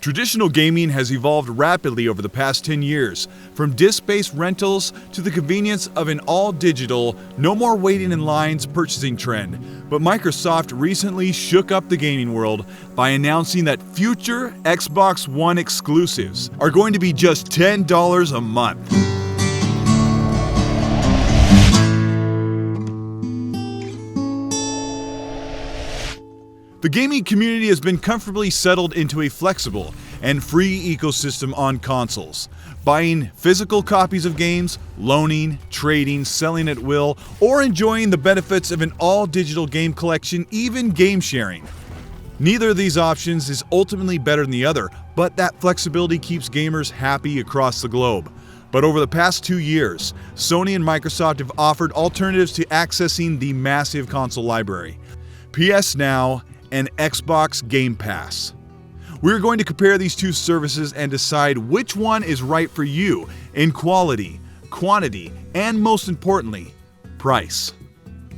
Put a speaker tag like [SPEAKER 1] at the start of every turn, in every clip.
[SPEAKER 1] Traditional gaming has evolved rapidly over the past 10 years, from disc-based rentals to the convenience of an all-digital, no more waiting in lines purchasing trend. But Microsoft recently shook up the gaming world by announcing that future Xbox One exclusives are going to be just $10 a month. The gaming community has been comfortably settled into a flexible and free ecosystem on consoles. Buying physical copies of games, loaning, trading, selling at will, or enjoying the benefits of an all-digital game collection, even game sharing. Neither of these options is ultimately better than the other, but that flexibility keeps gamers happy across the globe. But over the past 2 years, Sony and Microsoft have offered alternatives to accessing the massive console library: PSNow and Xbox Game Pass. We're going to compare these two services and decide which one is right for you in quality, quantity, and most importantly, price.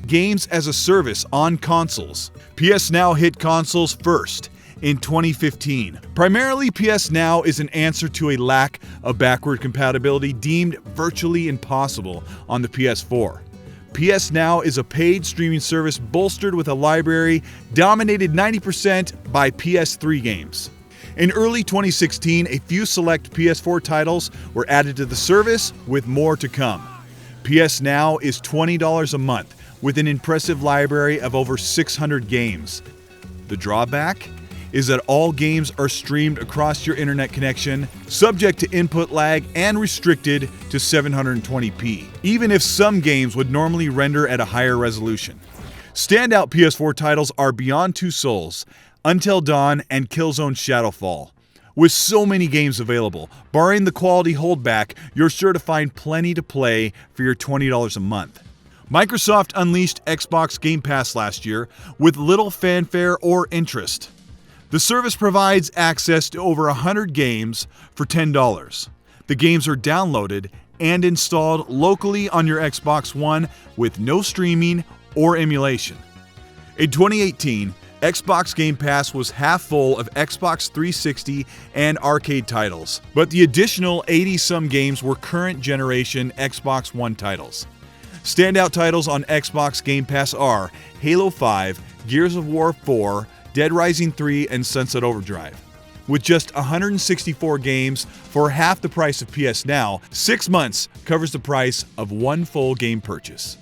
[SPEAKER 1] Games as a service on consoles. PSNow hit consoles first in 2015. Primarily, PSNow is an answer to a lack of backward compatibility deemed virtually impossible on the PS4. PSNow is a paid streaming service bolstered with a library dominated 90% by PS3 games. In early 2016, a few select PS4 titles were added to the service, with more to come. PSNow is $20 a month, with an impressive library of over 600 games. The drawback is that all games are streamed across your internet connection, subject to input lag and restricted to 720p, even if some games would normally render at a higher resolution. Standout PS4 titles are Beyond Two Souls, Until Dawn, and Killzone Shadowfall. With so many games available, barring the quality holdback, you're sure to find plenty to play for your $20 a month. Microsoft unleashed Xbox Game Pass last year with little fanfare or interest. The service provides access to over 100 games for $10. The games are downloaded and installed locally on your Xbox One with no streaming or emulation. In 2018, Xbox Game Pass was half full of Xbox 360 and arcade titles, but the additional 80-some games were current generation Xbox One titles. Standout titles on Xbox Game Pass are Halo 5, Gears of War 4, Dead Rising 3, and Sunset Overdrive. With just 164 games for half the price of PSNow, 6 months covers the price of one full game purchase.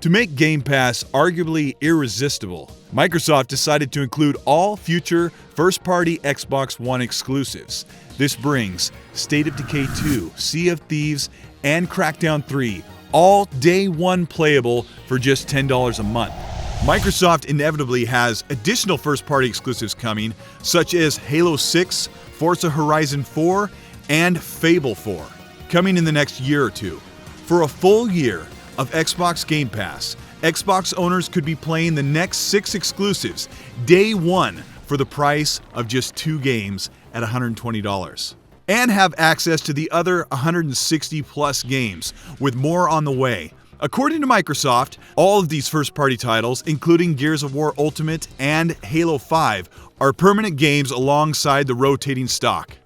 [SPEAKER 1] To make Game Pass arguably irresistible, Microsoft decided to include all future first-party Xbox One exclusives. This brings State of Decay 2, Sea of Thieves, and Crackdown 3, all day one playable for just $10 a month. Microsoft inevitably has additional first-party exclusives coming, such as Halo 6, Forza Horizon 4, and Fable 4, coming in the next year or two. For a full year of Xbox Game Pass, Xbox owners could be playing the next 6 exclusives day one for the price of just 2 games at $120. And have access to the other 160-plus games, with more on the way. According to Microsoft, all of these first-party titles, including Gears of War Ultimate and Halo 5, are permanent games alongside the rotating stock.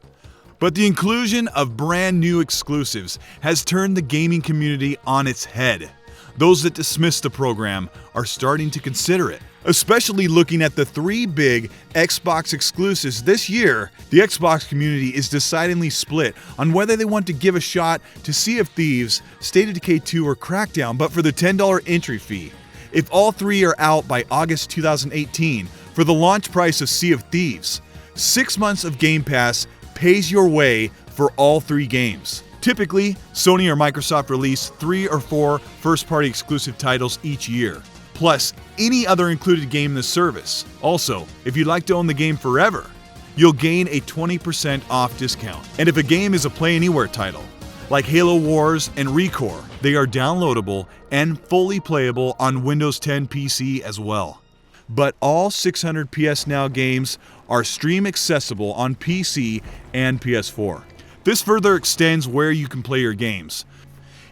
[SPEAKER 1] But the inclusion of brand new exclusives has turned the gaming community on its head. Those that dismiss the program are starting to consider it. Especially looking at the 3 big Xbox exclusives this year, the Xbox community is decidedly split on whether they want to give a shot to Sea of Thieves, State of Decay 2, or Crackdown, but for the $10 entry fee. If all 3 are out by August 2018, for the launch price of Sea of Thieves, 6 months of Game Pass pays your way for all 3 games. Typically, Sony or Microsoft release 3 or 4 first-party exclusive titles each year, plus any other included game in the service. Also, if you'd like to own the game forever, you'll gain a 20% off discount. And if a game is a Play Anywhere title, like Halo Wars and ReCore, they are downloadable and fully playable on Windows 10 PC as well. But all 600 PSNow games are stream accessible on PC and PS4. This further extends where you can play your games.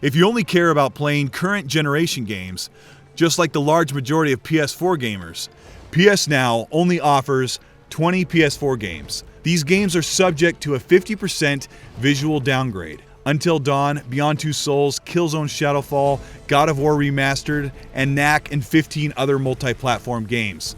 [SPEAKER 1] If you only care about playing current generation games, just like the large majority of PS4 gamers, PSNow only offers 20 PS4 games, These games are subject to a 50% visual downgrade. Until Dawn, Beyond Two Souls, Killzone Shadowfall, God of War Remastered, and Knack, and 15 other multi-platform games.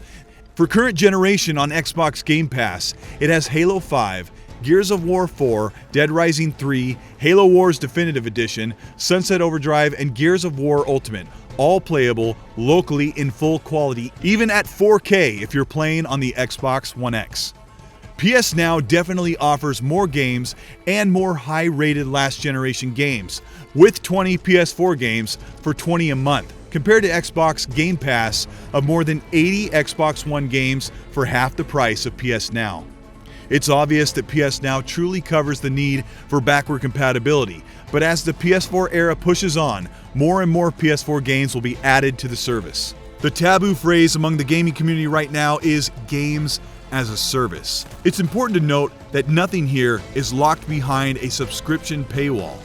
[SPEAKER 1] For current generation on Xbox Game Pass, it has Halo 5, Gears of War 4, Dead Rising 3, Halo Wars Definitive Edition, Sunset Overdrive, and Gears of War Ultimate, all playable locally in full quality, even at 4K if you're playing on the Xbox One X. PSNow definitely offers more games and more high-rated last-generation games, with 20 PS4 games for $20 a month, compared to Xbox Game Pass of more than 80 Xbox One games for half the price of PSNow. It's obvious that PSNow truly covers the need for backward compatibility, but as the PS4 era pushes on, more and more PS4 games will be added to the service. The taboo phrase among the gaming community right now is games as a service. It's important to note that nothing here is locked behind a subscription paywall.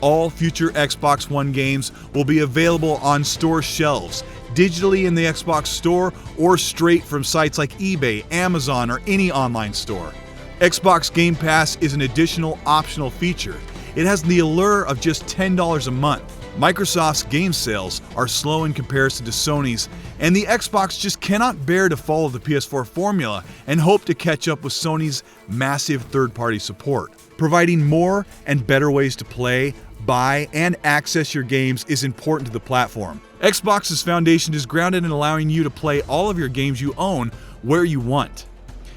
[SPEAKER 1] All future Xbox One games will be available on store shelves, digitally in the Xbox Store, or straight from sites like eBay, Amazon, or any online store. Xbox Game Pass is an additional optional feature. It has the allure of just $10 a month. Microsoft's game sales are slow in comparison to Sony's, and the Xbox just cannot bear to follow the PS4 formula and hope to catch up with Sony's massive third-party support. Providing more and better ways to play, buy, and access your games is important to the platform. Xbox's foundation is grounded in allowing you to play all of your games you own where you want.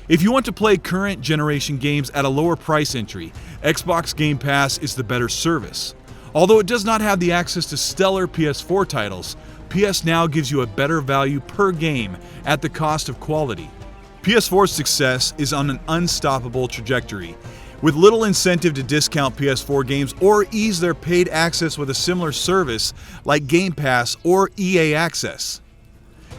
[SPEAKER 1] If you want to play current generation games at a lower price entry, Xbox Game Pass is the better service. Although it does not have the access to stellar PS4 titles, PSNow gives you a better value per game at the cost of quality. PS4's success is on an unstoppable trajectory, with little incentive to discount PS4 games or ease their paid access with a similar service like Game Pass or EA Access.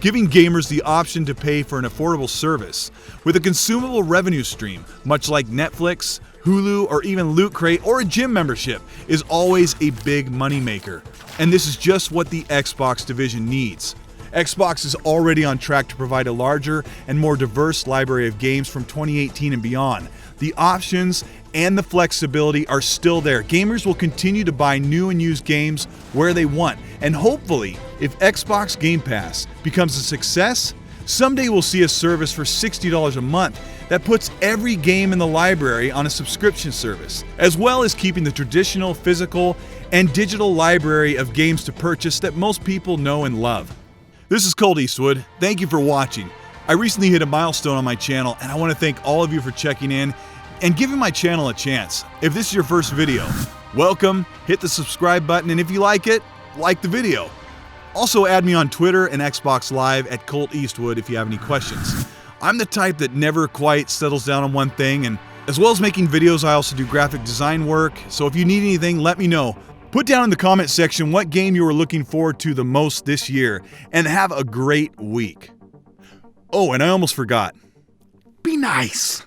[SPEAKER 1] Giving gamers the option to pay for an affordable service with a consumable revenue stream, much like Netflix, Hulu, or even Loot Crate or a gym membership, is always a big moneymaker. And this is just what the Xbox division needs. Xbox is already on track to provide a larger and more diverse library of games from 2018 and beyond. The options and the flexibility are still there. Gamers will continue to buy new and used games where they want, and hopefully, if Xbox Game Pass becomes a success, someday we'll see a service for $60 a month that puts every game in the library on a subscription service, as well as keeping the traditional physical and digital library of games to purchase that most people know and love. This is Colteastwood. Thank you for watching. I recently hit a milestone on my channel, and I want to thank all of you for checking in and giving my channel a chance. If this is your first video, welcome, hit the subscribe button, and if you like it, like the video. Also add me on Twitter and Xbox Live at Colteastwood if you have any questions. I'm the type that never quite settles down on one thing, and as well as making videos, I also do graphic design work, so if you need anything, let me know. Put down in the comment section what game you are looking forward to the most this year, and have a great week. Oh, and I almost forgot. Be nice.